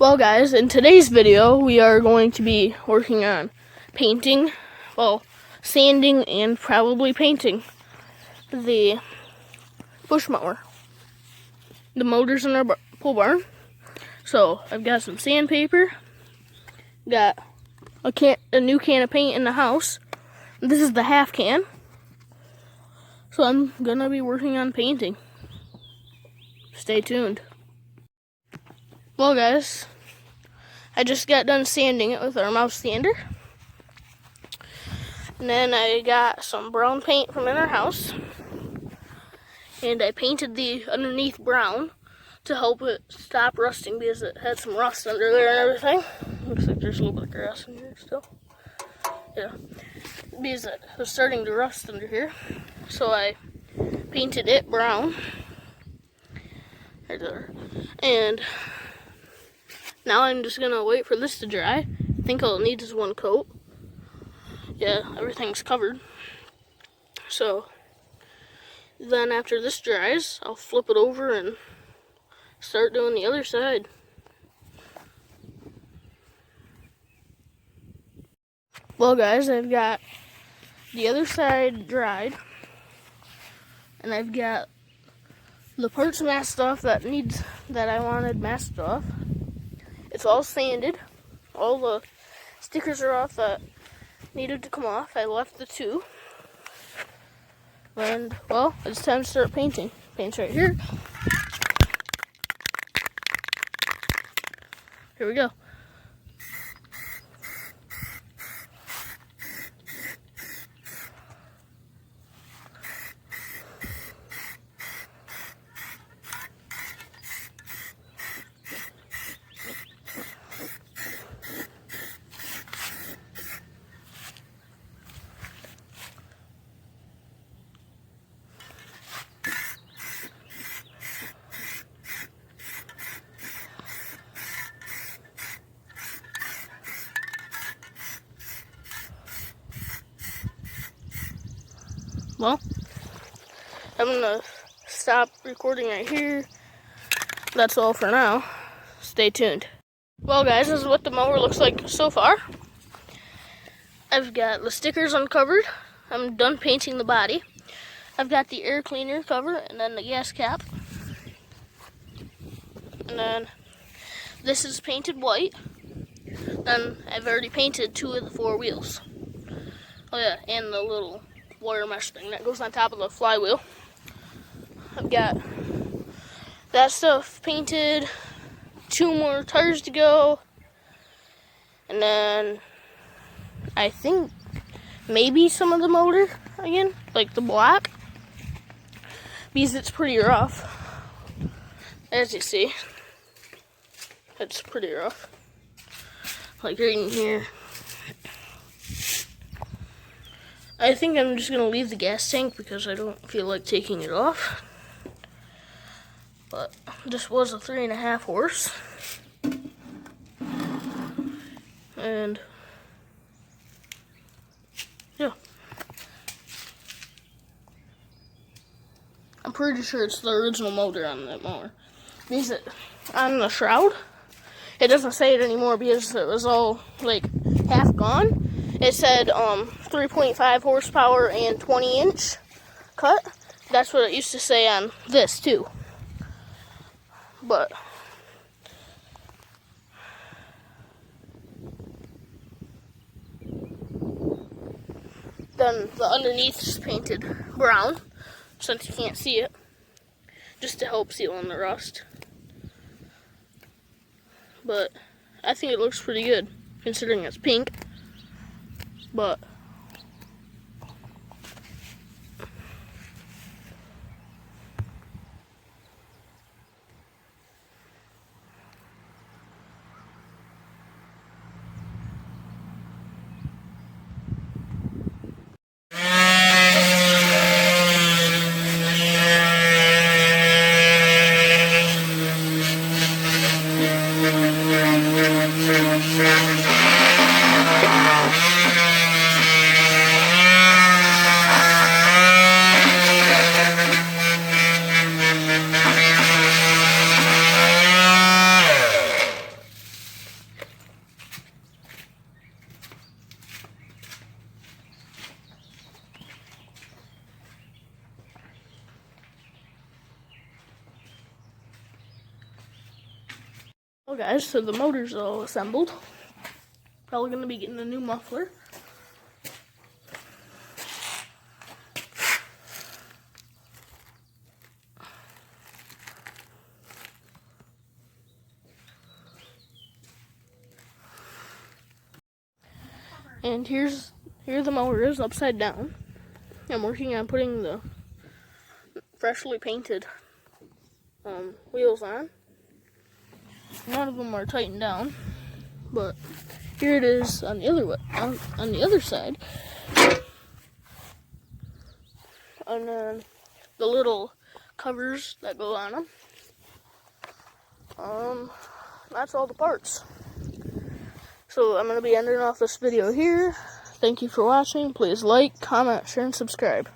Well guys, in today's video we are going to be working on painting, sanding and probably painting the bush mower. The motor's in our pole barn. So I've got some sandpaper, got a new can of paint in the house. This is the half can. So I'm gonna be working on painting. Stay tuned. Well guys, I just got done sanding it with our mouse sander. And then I got some brown paint from in our house. And I painted the underneath brown to help it stop rusting because it had some rust under there and everything. Looks like there's a little bit of grass in here still. Yeah, because it was starting to rust under here. So I painted it brown. Right there. And now I'm just gonna wait for this to dry. I think all it needs is one coat. Yeah, everything's covered. So then after this dries, I'll flip it over and start doing the other side. Well guys, I've got the other side dried. And I've got the parts masked off that I wanted masked off. It's all sanded. All the stickers are off that needed to come off. I left the two. And, well, it's time to start painting. Paint's right here. Here we go. Well, I'm gonna stop recording right here. That's all for now. Stay tuned. Well guys, this is what the mower looks like so far. I've got the stickers uncovered. I'm done painting the body. I've got the air cleaner cover and then the gas cap. And then this is painted white. Then I've already painted 2 of the 4 wheels. Oh yeah, and the little wire mesh thing that goes on top of the flywheel. I've got that stuff painted, 2 more tires to go, and then I think maybe some of the motor again, like the black, because it's pretty rough. As you see, it's pretty rough, like right in here. I think I'm just going to leave the gas tank because I don't feel like taking it off. But this was a 3.5 horse. And yeah. I'm pretty sure it's the original motor on that mower. Because on the shroud, it doesn't say it anymore because it was all like half gone. It said 3.5 horsepower and 20-inch cut. That's what it used to say on this too. But then the underneath is painted brown, since you can't see it, just to help seal in the rust. But I think it looks pretty good, considering it's pink. But Well guys, so the motor's all assembled. Probably going to be getting a new muffler. And here the mower is upside down. I'm working on putting the freshly painted wheels on. None of them are tightened down, but here it is on the other way, on the other side. And then the little covers that go on them. That's all the parts. So I'm going to be ending off this video here. Thank you for watching. Please like, comment, share, and subscribe.